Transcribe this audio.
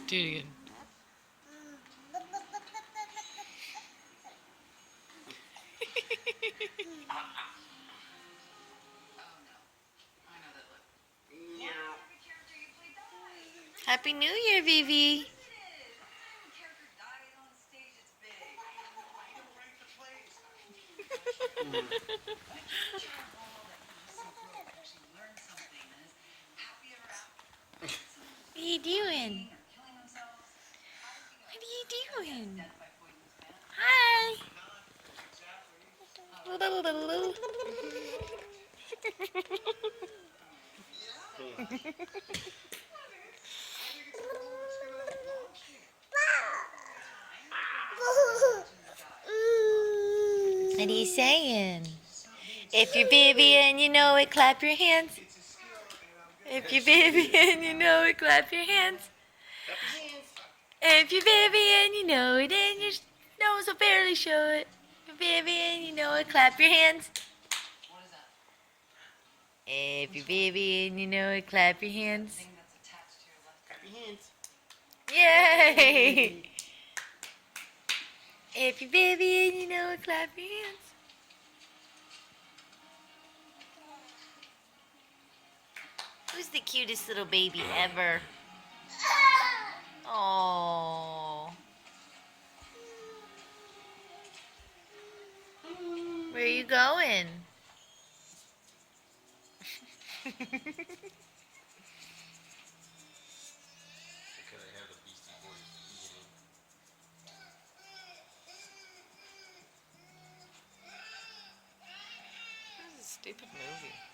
Do it again. Happy New Year, Vivi. What are you doing? What are you doing? Hi. What are you saying? If you're Vivi and you know it, clap your hands. If you're Vivi and you know it, clap your hands. If you're Vivi and you know it, and your nose will barely show it. If you're Vivi and you know it, clap your hands. If you're Vivi and you know it, clap your hands. Clap your hands. Yay! If you're Vivi and you know it, clap your hands. Who's the cutest little baby ever? Oh. Where are you going? This is a stupid movie.